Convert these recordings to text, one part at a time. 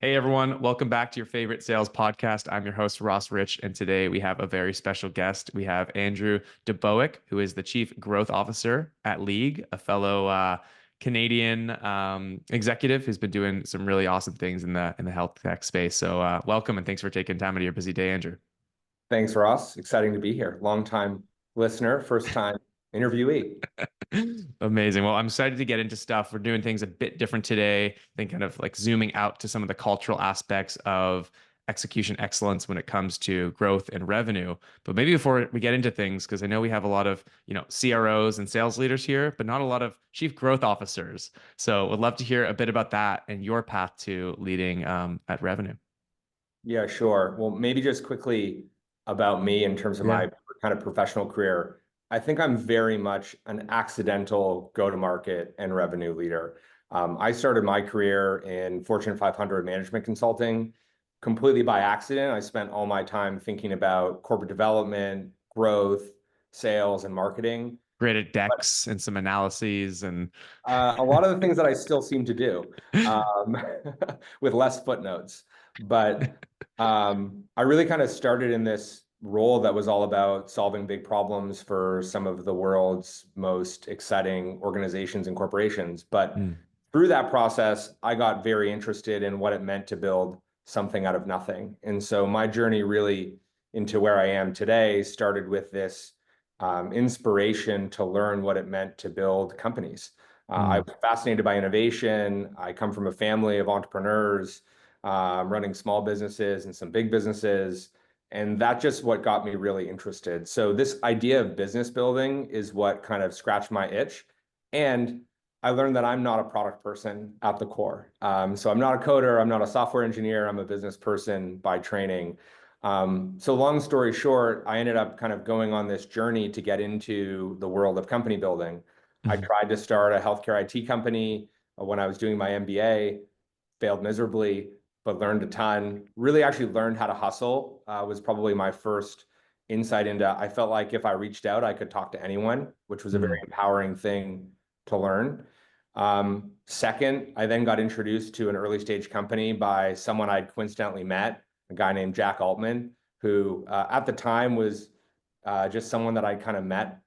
Hey everyone, welcome back to your favorite sales podcast. I'm your host, Ross Rich, and today we have a very special guest. We have Andrew Dubowec, who is the Chief Growth Officer at League, a fellow Canadian executive who's been doing some really awesome things in the health tech space. So welcome and thanks for taking time out of your busy day, Andrew. Thanks, Ross. Exciting to be here. Long time listener, first time interviewee. Amazing. Well, I'm excited to get into stuff. We're doing things a bit different today. I think kind of like zooming out to some of the cultural aspects of execution excellence when it comes to growth and revenue. But maybe before we get into things, because I know we have a lot of, CROs and sales leaders here, but not a lot of chief growth officers. So would love to hear a bit about that and your path to leading at revenue. Yeah, sure. Well, maybe just quickly about me in terms of Yeah. my kind of professional career. I think I'm very much an accidental go-to-market and revenue leader. I started my career in Fortune 500 management consulting completely by accident. I spent all my time thinking about corporate development, growth, sales, and marketing. Graded decks and some analyses and A lot of the things that I still seem to do, um, with less footnotes. But I really kind of started in this role that was all about solving big problems for some of the world's most exciting organizations and corporations. But Mm, through that process, I got very interested in what it meant to build something out of nothing. And so my journey really into where I am today started with this inspiration to learn what it meant to build companies. I mm, was fascinated by innovation. I come from a family of entrepreneurs, running small businesses and some big businesses. And that's just what got me really interested. So this idea of business building is what kind of scratched my itch. And I learned that I'm not a product person at the core. So I'm not a coder, I'm not a software engineer, I'm a business person by training. So long story short, I ended up kind of going on this journey to get into the world of company building. I mm, tried to start a healthcare IT company when I was doing my MBA, failed miserably, but learned a ton. Really actually learned how to hustle, was probably my first insight into, I felt like if I reached out, I could talk to anyone, which was a very mm, empowering thing to learn. Second, I then got introduced to an early stage company by someone I'd coincidentally met, a guy named Jack Altman, who at the time was just someone that I kind of met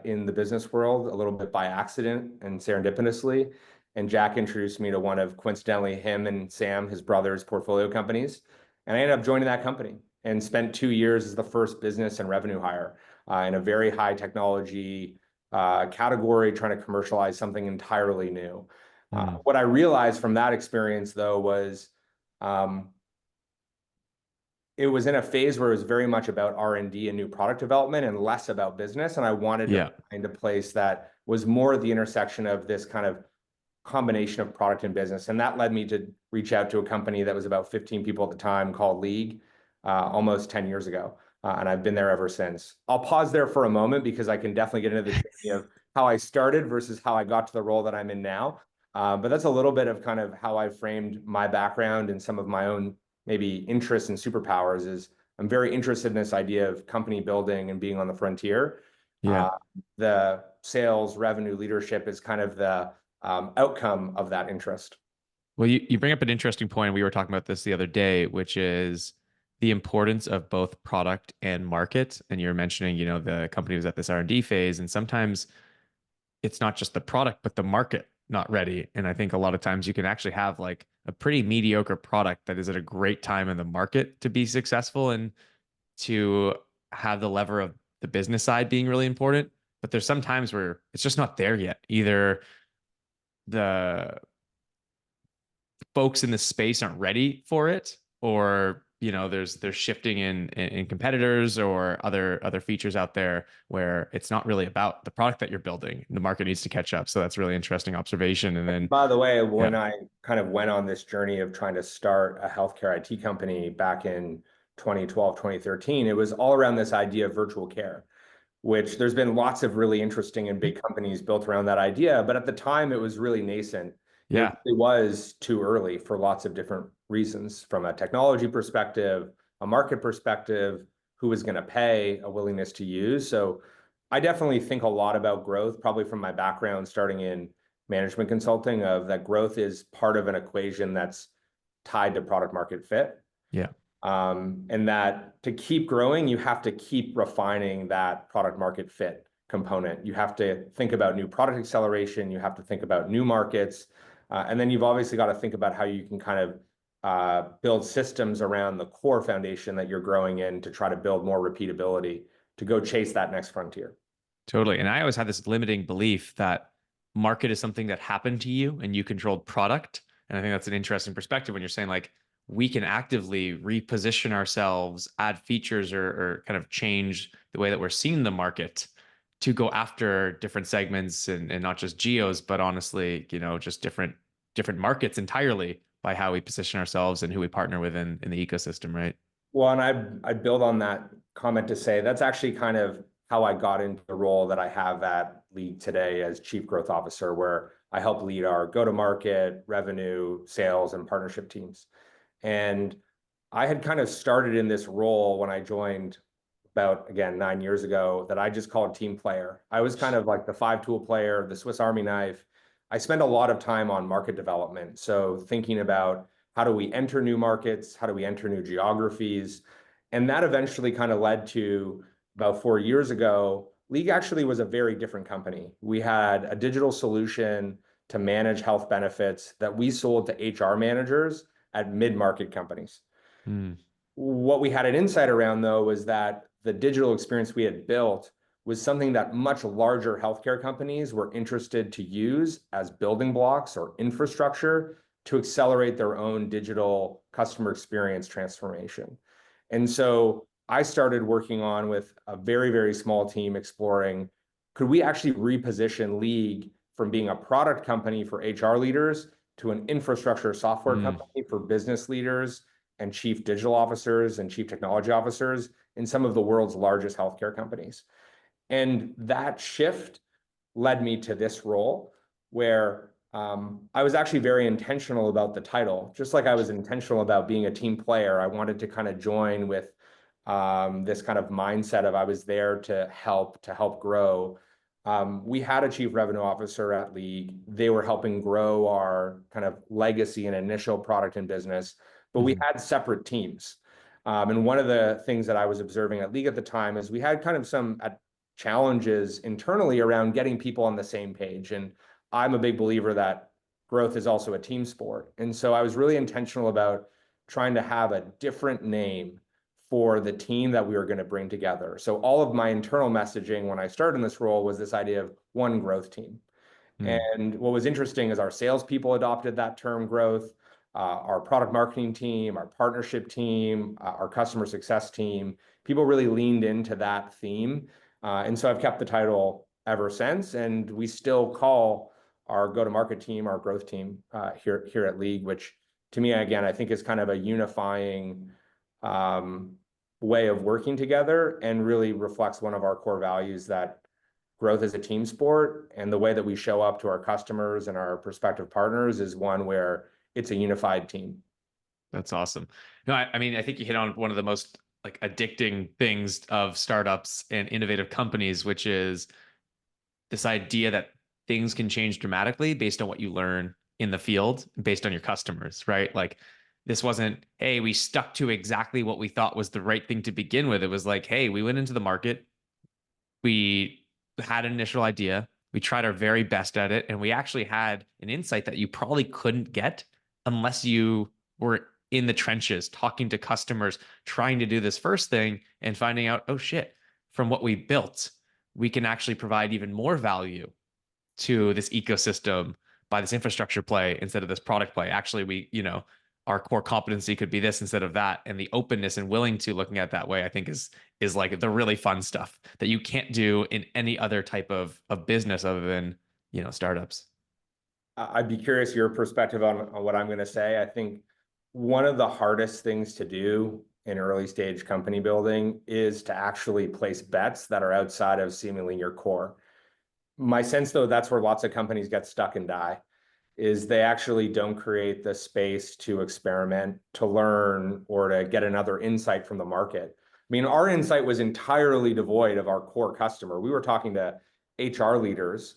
in the business world a little bit by accident and serendipitously. And Jack introduced me to one of, coincidentally, him and Sam, his brother's portfolio companies. And I ended up joining that company and spent 2 years as the first business and revenue hire in a very high technology category, trying to commercialize something entirely new. mm. What I realized from that experience, though, was um, it was in a phase where it was very much about R&D and new product development and less about business. And I wanted to Yeah. find a place that was more at the intersection of this kind of combination of product and business. And that led me to reach out to a company that was about 15 people at the time called League, almost 10 years ago. And I've been there ever since. I'll pause there for a moment because I can definitely get into the journey of how I started versus how I got to the role that I'm in now. But that's a little bit of kind of how I framed my background and some of my own maybe interests and superpowers is I'm very interested in this idea of company building and being on the frontier. Yeah. Uh, the sales revenue leadership is kind of the outcome of that interest. Well, you bring up an interesting point. We were talking about this the other day, which is the importance of both product and market. And you're mentioning, the company was at this R&D phase, and sometimes it's not just the product, but the market not ready. And I think a lot of times you can actually have like a pretty mediocre product that is at a great time in the market to be successful and to have the lever of the business side being really important. But there's some times where it's just not there yet. Either the folks in the space aren't ready for it, or there's shifting in competitors or other features out there where it's not really about the product that you're building. The market needs to catch up. So that's really interesting observation. And then By the way, yeah. when I kind of went on this journey of trying to start a healthcare IT company back in 2012, 2013, it was all around this idea of virtual care, which there's been lots of really interesting and big companies built around that idea. But at the time, it was really nascent. It Yeah. really was too early for lots of different reasons from a technology perspective, a market perspective, who was going to pay, a willingness to use. So I definitely think a lot about growth, probably from my background starting in management consulting, of that growth is part of an equation that's tied to product market fit. Yeah. And that to keep growing, you have to keep refining that product market fit component. You have to think about new product acceleration. You have to think about new markets. And then you've obviously got to think about how you can kind of build systems around the core foundation that you're growing in to try to build more repeatability to go chase that next frontier. Totally. And I always had this limiting belief that market is something that happened to you and you controlled product. And I think that's an interesting perspective when you're saying like we can actively reposition ourselves, add features or kind of change the way that we're seeing the market to go after different segments and not just geos, but honestly, just different markets entirely by how we position ourselves and who we partner with in the ecosystem, right? Well, and I build on that comment to say that's actually kind of how I got into the role that I have at League today as Chief Growth Officer, where I help lead our go-to-market, revenue, sales, and partnership teams. And I had kind of started in this role when I joined about, again, 9 years ago, that I just called team player. I was kind of like the five-tool player, the Swiss Army knife. I spent a lot of time on market development. So thinking about how do we enter new markets? How do we enter new geographies? And that eventually kind of led to about 4 years ago, League actually was a very different company. We had a digital solution to manage health benefits that we sold to HR managers at mid-market companies. Mm. What we had an insight around, though, was that the digital experience we had built was something that much larger healthcare companies were interested to use as building blocks or infrastructure to accelerate their own digital customer experience transformation. And so I started working on with a very, very small team exploring, could we actually reposition League from being a product company for HR leaders to an infrastructure software company for business leaders and chief digital officers and chief technology officers in some of the world's largest healthcare companies. And that shift led me to this role where I was actually very intentional about the title. Just like I was intentional about being a team player, I wanted to kind of join with this kind of mindset of I was there to help grow. We had a chief revenue officer at League. They were helping grow our kind of legacy and initial product and business, but we had separate teams. And one of the things that I was observing at League at the time is we had kind of some challenges internally around getting people on the same page. And I'm a big believer that growth is also a team sport. And so I was really intentional about trying to have a different name for the team that we were going to bring together. So all of my internal messaging when I started in this role was this idea of one growth team. And what was interesting is our salespeople adopted that term growth, our product marketing team, our partnership team, our customer success team, people really leaned into that theme. And so I've kept the title ever since, and we still call our go-to-market team our growth team here at League, which to me, again, I think is kind of a unifying way of working together and really reflects one of our core values that growth is a team sport. And the way that we show up to our customers and our prospective partners is one where it's a unified team. That's awesome. No, I mean, I think you hit on one of the most like addicting things of startups and innovative companies, which is this idea that things can change dramatically based on what you learn in the field, based on your customers, right? Like this wasn't, hey, we stuck to exactly what we thought was the right thing to begin with. It was like, hey, we went into the market, we had an initial idea, we tried our very best at it, and we actually had an insight that you probably couldn't get unless you were in the trenches, talking to customers, trying to do this first thing and finding out, oh shit, from what we built, we can actually provide even more value to this ecosystem by this infrastructure play instead of this product play. Actually, our core competency could be this instead of that. And the openness and willing to looking at it that way, I think is like the really fun stuff that you can't do in any other type of business other than, startups. I'd be curious your perspective on what I'm going to say. I think one of the hardest things to do in early stage company building is to actually place bets that are outside of seemingly your core. My sense, though, that's where lots of companies get stuck and die, is they actually don't create the space to experiment, to learn, or to get another insight from the market. I mean, our insight was entirely devoid of our core customer. We were talking to HR leaders.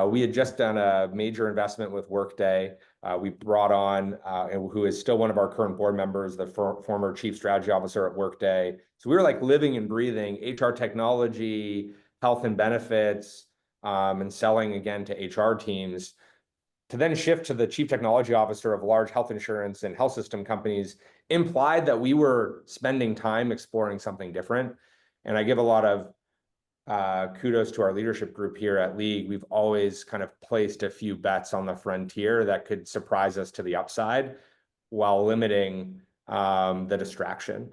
We had just done a major investment with Workday. We brought on, who is still one of our current board members, the former chief strategy officer at Workday. So we were like living and breathing HR technology, health and benefits, and selling again to HR teams. To then shift to the chief technology officer of large health insurance and health system companies implied that we were spending time exploring something different. And I give a lot of kudos to our leadership group here at League. We've always kind of placed a few bets on the frontier that could surprise us to the upside while limiting the distraction.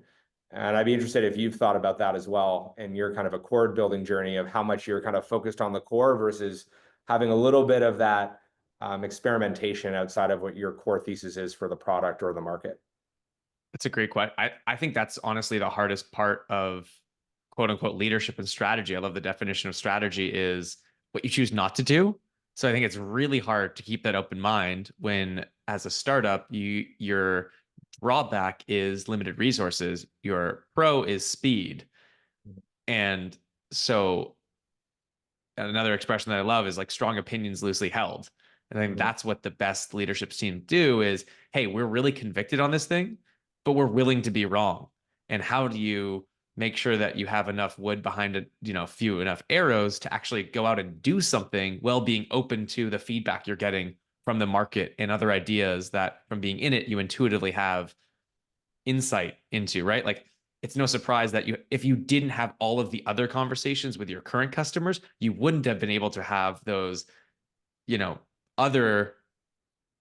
And I'd be interested if you've thought about that as well in your kind of a core building journey of how much you're kind of focused on the core versus having a little bit of that experimentation outside of what your core thesis is for the product or the market. That's a great question. I think that's honestly the hardest part of quote unquote leadership and strategy. I love the definition of strategy is what you choose not to do. So I think it's really hard to keep that open mind when, as a startup, your drawback is limited resources. Your pro is speed. And so another expression that I love is like strong opinions loosely held. And I think that's what the best leadership teams do is, hey, we're really convicted on this thing, but we're willing to be wrong. And how do you make sure that you have enough wood behind it, few enough arrows to actually go out and do something while being open to the feedback you're getting from the market and other ideas that from being in it, you intuitively have insight into, right? Like it's no surprise that if you didn't have all of the other conversations with your current customers, you wouldn't have been able to have those, other,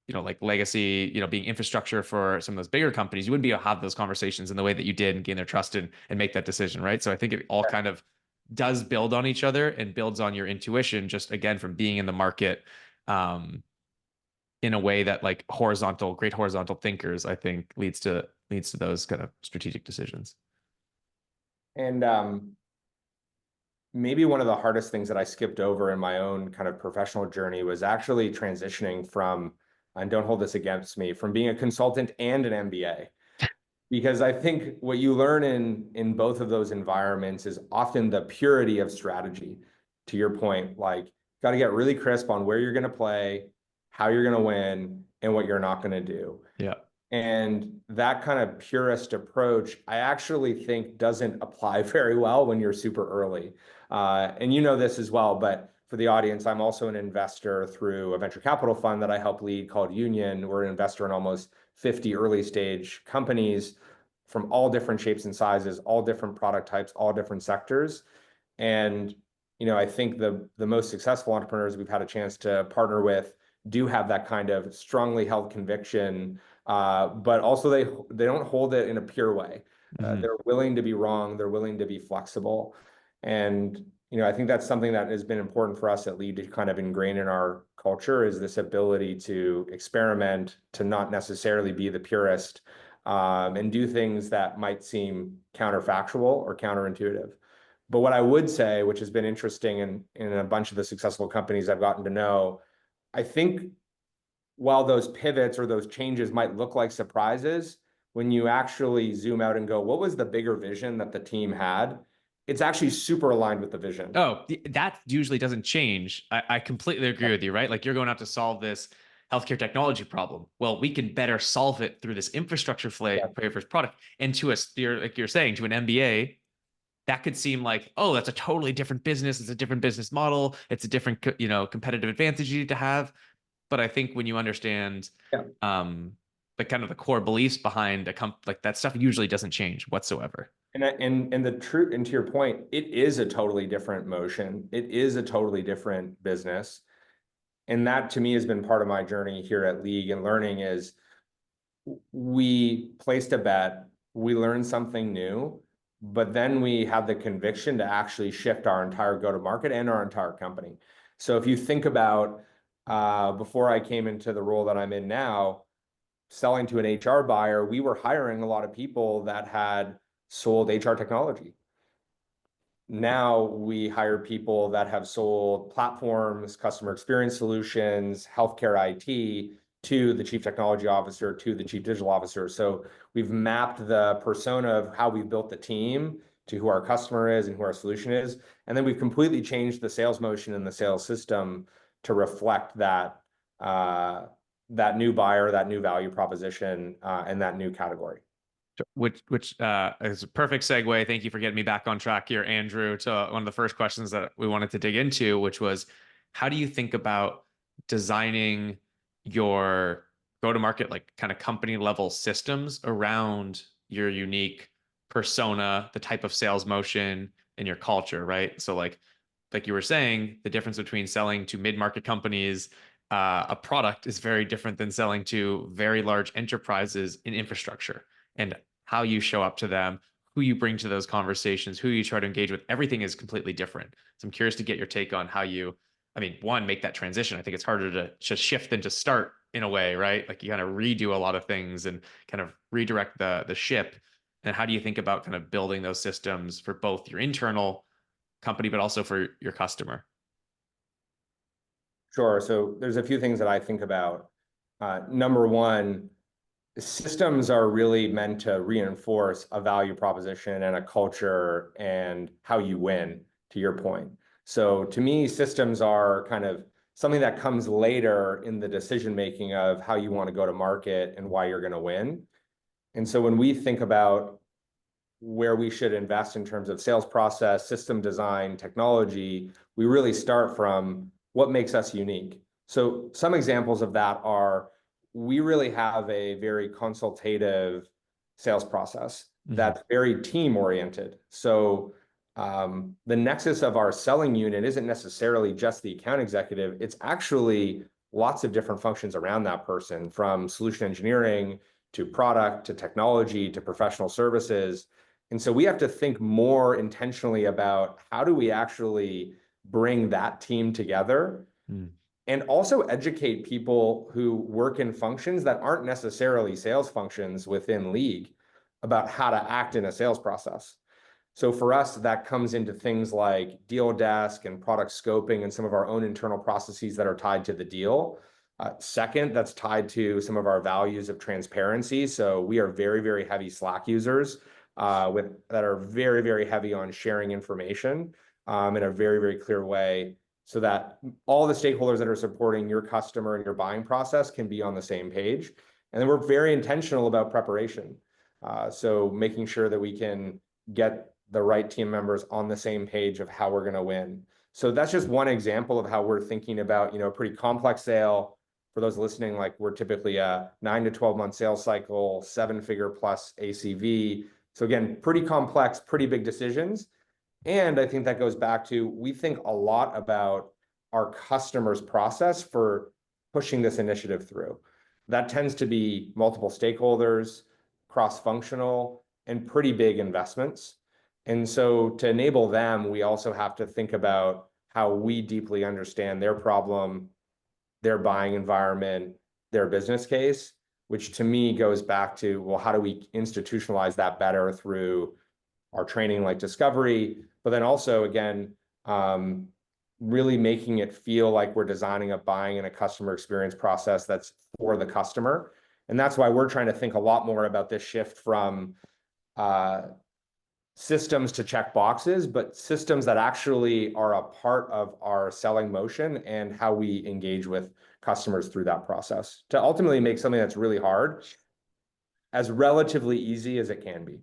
like legacy, being infrastructure for some of those bigger companies, you wouldn't be able to have those conversations in the way that you did and gain their trust and make that decision, right? So I think it all kind of does build on each other and builds on your intuition, just again, from being in the market, in a way that like great horizontal thinkers, I think leads to those kind of strategic decisions. And maybe one of the hardest things that I skipped over in my own kind of professional journey was actually transitioning from, and don't hold this against me, from being a consultant and an MBA. Because I think what you learn in both of those environments is often the purity of strategy. To your point, like, got to get really crisp on where you're going to play, how you're going to win, and what you're not going to do. Yeah. And that kind of purist approach, I actually think doesn't apply very well when you're super early. And you know this as well, but for the audience, I'm also an investor through a venture capital fund that I help lead called Union. We're an investor in almost 50 early stage companies from all different shapes and sizes, all different product types, all different sectors. And I think the most successful entrepreneurs we've had a chance to partner with do have that kind of strongly held conviction, but also they don't hold it in a pure way. They're willing to be wrong. They're willing to be flexible. And I think that's something that has been important for us at Lead to kind of ingrain in our culture is this ability to experiment, to not necessarily be the purist, and do things that might seem counterfactual or counterintuitive. But what I would say, which has been interesting in a bunch of the successful companies I've gotten to know, I think while those pivots or those changes might look like surprises, when you actually zoom out and go, what was the bigger vision that the team had? It's actually super aligned with the vision. Oh, that usually doesn't change. I completely agree with you, right? Like you're going out to solve this healthcare technology problem. Well, we can better solve it through this infrastructure flavor product. And to us, like you're saying, to an MBA, that could seem like, oh, that's a totally different business. It's a different business model. It's a different, competitive advantage you need to have. But I think when you understand, the kind of the core beliefs behind like that stuff usually doesn't change whatsoever. And the truth, and to your point, it is a totally different motion. It is a totally different business. And that to me has been part of my journey here at League and learning is we placed a bet, we learned something new, but then we have the conviction to actually shift our entire go-to-market and our entire company. So if you think about before I came into the role that I'm in now, selling to an HR buyer, we were hiring a lot of people that had sold HR technology. Now we hire people that have sold platforms, customer experience solutions, healthcare IT to the chief technology officer, to the chief digital officer. So we've mapped the persona of how we've built the team to who our customer is and who our solution is. And then we've completely changed the sales motion and the sales system to reflect that that new buyer, that new value proposition, and that new category. Which is a perfect segue. Thank you for getting me back on track here, Andrew, to one of the first questions that we wanted to dig into, which was how do you think about designing your go-to-market, like kind of company level systems around your unique persona, the type of sales motion, and your culture, right? So like you were saying, the difference between selling to mid-market companies, a product is very different than selling to very large enterprises in infrastructure. And how you show up to them, who you bring to those conversations, who you try to engage with, everything is completely different. So I'm curious to get your take on how you, I mean, one, make that transition. I think it's harder to just shift than to start in a way, right? Like you kind of redo a lot of things and kind of redirect the ship. And how do you think about kind of building those systems for both your internal company, but also for your customer? Sure. So there's a few things that I think about. Number one, systems are really meant to reinforce a value proposition and a culture and how you win, to your point. So to me, systems are kind of something that comes later in the decision making of how you want to go to market and why you're going to win. And so when we think about where we should invest in terms of sales process, system design, technology, we really start from what makes us unique. So some examples of that are we really have a very consultative sales process that's very team oriented. So the nexus of our selling unit isn't necessarily just the account executive. It's actually lots of different functions around that person, from solution engineering to product to technology to professional services. And so we have to think more intentionally about how do we actually bring that team together and also educate people who work in functions that aren't necessarily sales functions within League about how to act in a sales process. So for us, that comes into things like deal desk and product scoping and some of our own internal processes that are tied to the deal. Second, that's tied to some of our values of transparency. So we are very, very heavy Slack users that are very, very heavy on sharing information in a very, very clear way so that all the stakeholders that are supporting your customer and your buying process can be on the same page. And then we're very intentional about preparation. So making sure that we can get the right team members on the same page of how we're going to win. So that's just one example of how we're thinking about, a pretty complex sale. For those listening, like we're typically a 9 to 12 month sales cycle, 7-figure plus ACV. So again, pretty complex, pretty big decisions. And I think that goes back to, we think a lot about our customers' process for pushing this initiative through. That tends to be multiple stakeholders, cross-functional, and pretty big investments. And so to enable them, we also have to think about how we deeply understand their problem, their buying environment, their business case, which to me goes back to, well, how do we institutionalize that better through our training like discovery, but then also, again, really making it feel like we're designing a buying and a customer experience process that's for the customer. And that's why we're trying to think a lot more about this shift from systems to check boxes, but systems that actually are a part of our selling motion and how we engage with customers through that process to ultimately make something that's really hard as relatively easy as it can be.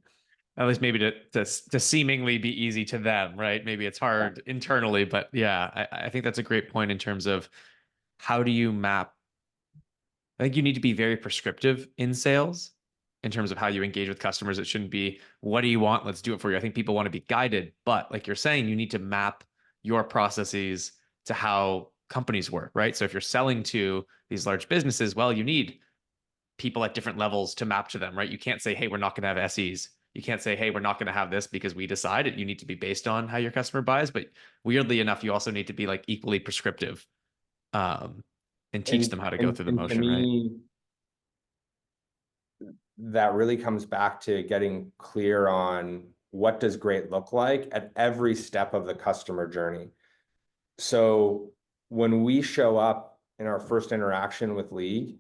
At least maybe to seemingly be easy to them, right? Maybe it's hard internally, but yeah, I think that's a great point in terms of how do you map. I think you need to be very prescriptive in sales in terms of how you engage with customers. It shouldn't be, what do you want? Let's do it for you. I think people want to be guided, but like you're saying, you need to map your processes to how companies work, right? So if you're selling to these large businesses, well, you need people at different levels to map to them, right? You can't say, hey, we're not going to have SEs. You can't say, hey, we're not going to have this because we decided. You need to be based on how your customer buys. But weirdly enough, you also need to be like equally prescriptive and teach them how to go through the and to motion, right? me, that really comes back to getting clear on what does great look like at every step of the customer journey. So when we show up in our first interaction with League,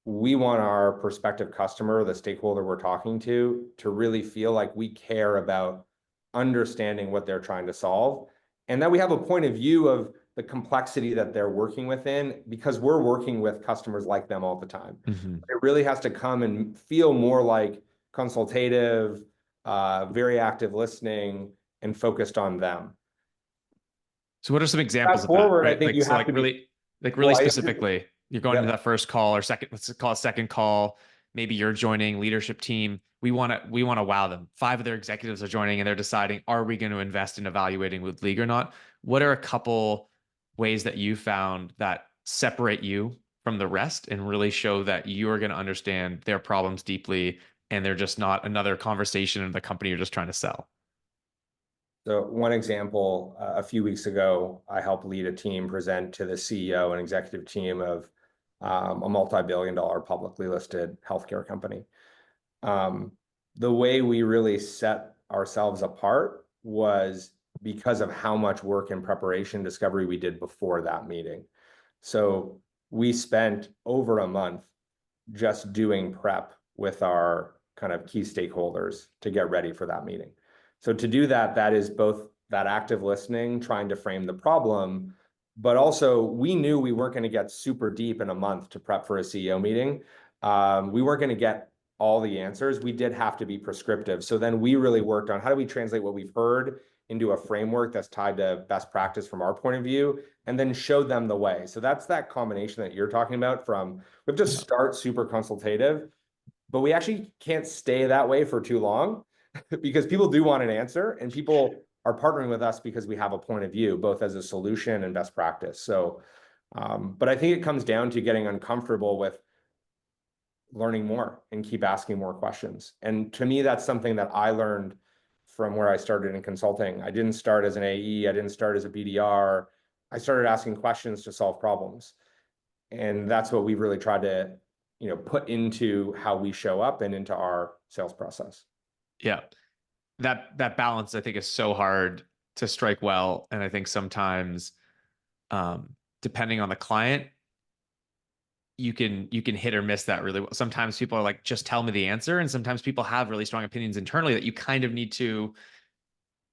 we want our prospective customer, the stakeholder we're talking to really feel like we care about understanding what they're trying to solve, and that we have a point of view of the complexity that they're working within, because we're working with customers like them all the time. Mm-hmm. It really has to come and feel more like consultative, very active listening, and focused on them. So what are some examples Fast of that, forward, I right? think Like, you so have to be, like really well, specifically, you're going into yeah. that first call or second, let's call it second call. Maybe you're joining leadership team. We want to wow them. Five of their executives are joining and they're deciding, are we going to invest in evaluating with league or not? What are a couple ways that you found that separate you from the rest and really show that you are going to understand their problems deeply and they're just not another conversation in the company you're just trying to sell? So one example, a few weeks ago, I helped lead a team present to the CEO and executive team of a multi-billion-dollar publicly listed healthcare company. Um, the way we really set ourselves apart was because of how much work and preparation discovery we did before that meeting. So we spent over a month just doing prep with our kind of key stakeholders to get ready for that meeting. So to do that, that is both that active listening, trying to frame the problem, but also we knew we weren't going to get super deep in a month to prep for a CEO meeting. We weren't going to get all the answers. We did have to be prescriptive. So then we really worked on how do we translate what we've heard into a framework that's tied to best practice from our point of view, and then show them the way. So that's that combination that you're talking about from we have to Yeah. start super consultative, but we actually can't stay that way for too long because people do want an answer and people are partnering with us because we have a point of view, both as a solution and best practice. So, but I think it comes down to getting uncomfortable with learning more and keep asking more questions. And to me, that's something that I learned from where I started in consulting. I didn't start as an AE, I didn't start as a BDR. I started asking questions to solve problems. And that's what we've really tried to, put into how we show up and into our sales process. Yeah. That balance I think is so hard to strike well. And I think sometimes depending on the client, you can hit or miss that really well. Sometimes people are like, just tell me the answer. And sometimes people have really strong opinions internally that you kind of need to,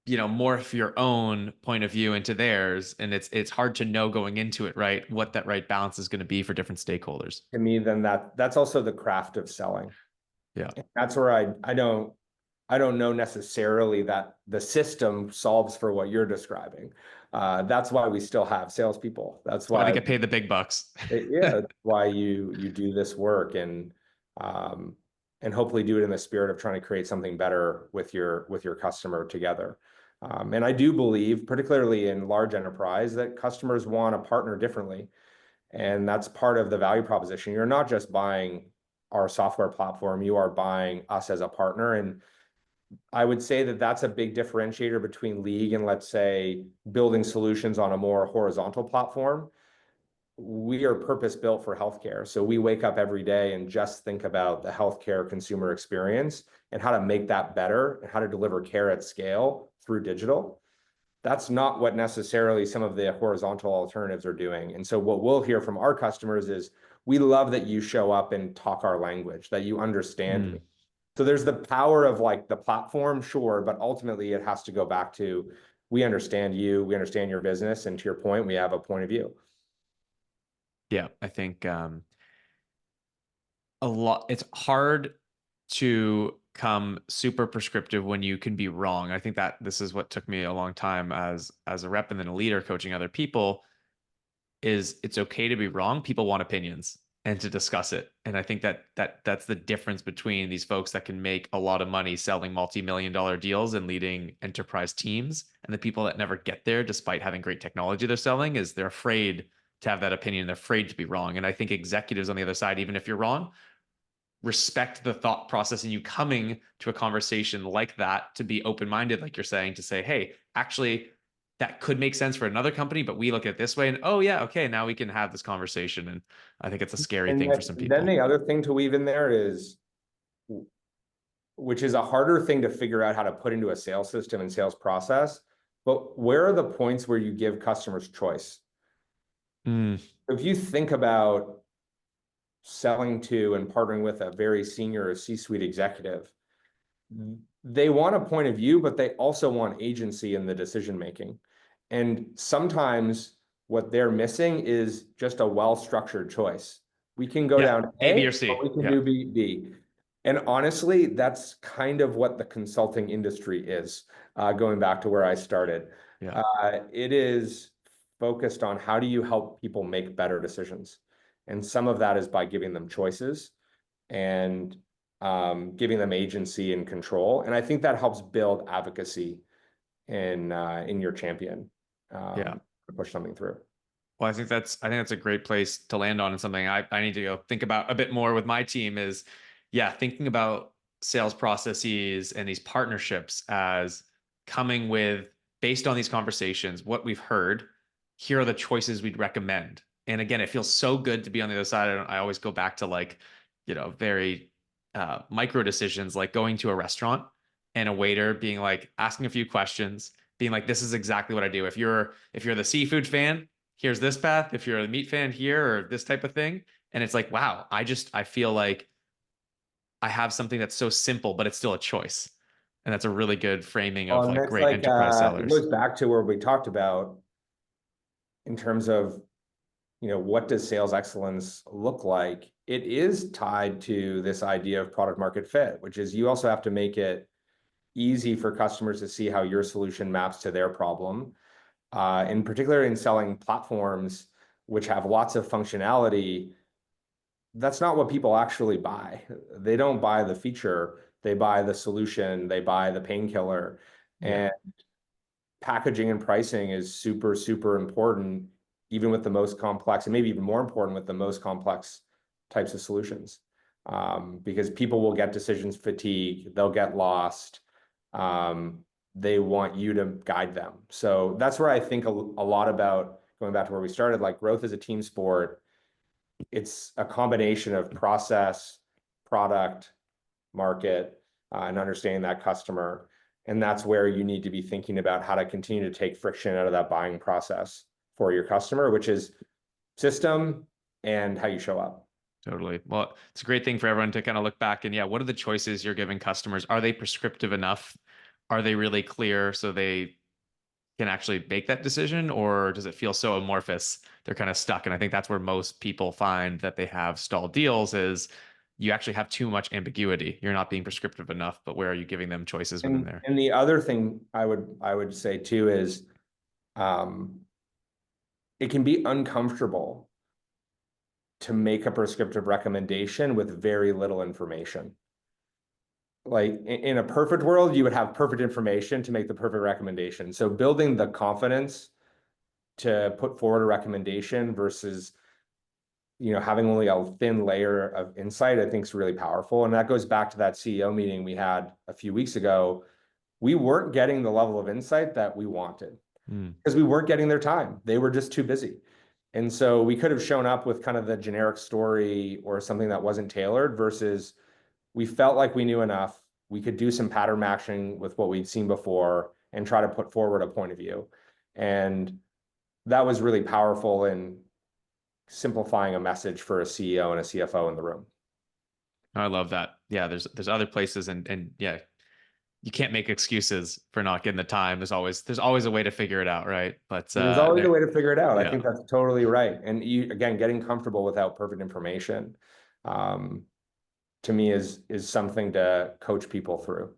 morph your own point of view into theirs. And it's hard to know going into it, right, what that right balance is going to be for different stakeholders. To me, then that's also the craft of selling. Yeah. That's where I don't know necessarily that the system solves for what you're describing. That's why we still have salespeople. That's That's why they why, get paid the big bucks. yeah, that's why you do this work um, and hopefully do it in the spirit of trying to create something better with your customer together. And I do believe, particularly in large enterprise, that customers want to partner differently. And that's part of the value proposition. You're not just buying our software platform, you are buying us as a partner. And I would say that that's a big differentiator between League and, let's say, building solutions on a more horizontal platform. We are purpose built for healthcare. So we wake up every day and just think about the healthcare consumer experience and how to make that better and how to deliver care at scale through digital. That's not what necessarily some of the horizontal alternatives are doing. And so what we'll hear from our customers is, we love that you show up and talk our language, that you understand me. Mm, So there's the power of like the platform, sure, but ultimately it has to go back to, we understand you, we understand your business, and to your point, we have a point of view. yeah. I think a lot it's hard to come super prescriptive when you can be wrong. I think that this is what took me a long time as a rep and then a leader coaching other people is it's okay to be wrong. People want opinions and to discuss it. And I think that's the difference between these folks that can make a lot of money selling multi-million dollar deals and leading enterprise teams and the people that never get there despite having great technology they're selling is they're afraid to have that opinion. They're afraid to be wrong. And I think executives on the other side, even if you're wrong, respect the thought process and you coming to a conversation like that to be open-minded, like you're saying, to say, hey, actually, that could make sense for another company, but we look at it this way and oh yeah, okay, now we can have this conversation. And I think it's a scary And thing for some then people. the other thing to weave in there is, which is a harder thing to figure out how to put into a sales system and sales process, but where are the points where you give customers choice? Mm, If you think about selling to and partnering with a very senior C-suite executive, they want a point of view, but they also want agency in the decision making. And sometimes what they're missing is just a well-structured choice. We can go Yeah. down A, B, or A, or C. we can Yeah. do B. And honestly, that's kind of what the consulting industry is, going back to where I started. Yeah. It is focused on how do you help people make better decisions. And some of that is by giving them choices and giving them agency and control. And I think that helps build advocacy in your champion, Yeah. to push something through. Well, I think that's a great place to land on, and something I need to go think about a bit more with my team is, yeah, thinking about sales processes and these partnerships as coming with, based on these conversations, what we've heard, here are the choices we'd recommend. And again, it feels so good to be on the other side. I always go back to like, very micro decisions, like going to a restaurant and a waiter being like asking a few questions, being like, this is exactly what I do. If you're the seafood fan, here's this path. If you're a meat fan, here, or this type of thing. And it's like, wow, I feel like I have something that's so simple, but it's still a choice. And that's a really good framing Well, of and like that's great like, enterprise it sellers. goes back to where we talked about in terms of, what does sales excellence look like? It is tied to this idea of product market fit, which is you also have to make it easy for customers to see how your solution maps to their problem. In particular, in selling platforms which have lots of functionality, that's not what people actually buy. They don't buy the feature, they buy the solution, they buy the painkiller. Yeah. And packaging and pricing is super, super important, even with the most complex, and maybe even more important with the most complex types of solutions. Because people will get decisions fatigue, they'll get lost. They want you to guide them. So that's where I think a lot about going back to where we started, like growth is a team sport. It's a combination of process, product, market, and understanding that customer. And that's where you need to be thinking about how to continue to take friction out of that buying process for your customer, which is system and how you show up. Totally. Well, it's a great thing for everyone to kind of look back and, yeah, what are the choices you're giving customers? Are they prescriptive enough? Are they really clear so they can actually make that decision, or does it feel so amorphous they're kind of stuck? And I think that's where most people find that they have stalled deals is you actually have too much ambiguity. You're not being prescriptive enough, but where are you giving them choices within And there? and the other thing I would say too is, um, it can be uncomfortable to make a prescriptive recommendation with very little information. Like in a perfect world, you would have perfect information to make the perfect recommendation. So building the confidence to put forward a recommendation versus, having only a thin layer of insight, I think is really powerful. And that goes back to that CEO meeting we had a few weeks ago. We weren't getting the level of insight that we wanted Hmm. because we weren't getting their time. They were just too busy. And so we could have shown up with kind of the generic story or something that wasn't tailored versus we felt like we knew enough. We could do some pattern matching with what we'd seen before and try to put forward a point of view. And that was really powerful in simplifying a message for a CEO and a CFO in the room. I love that. Yeah, there's other places, and yeah, you can't make excuses for not getting the time. There's always a way to figure it out, right? But There's always a there, way to figure it out. I yeah, think that's totally right. And you, again, getting comfortable without perfect information, um, to me is something to coach people through.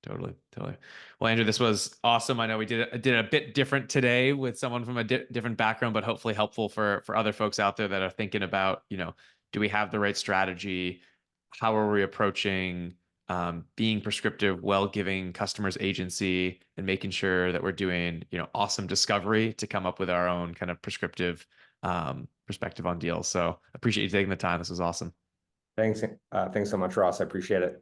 totally, totally. Well, Andrew, this was awesome. I know we did a bit different today with someone from a different background, but hopefully helpful for other folks out there that are thinking about, do we have the right strategy? How are we approaching being prescriptive while giving customers agency and making sure that we're doing, awesome discovery to come up with our own kind of prescriptive perspective on deals. So appreciate you taking the time. This was awesome. Thanks so much, Ross. I appreciate it.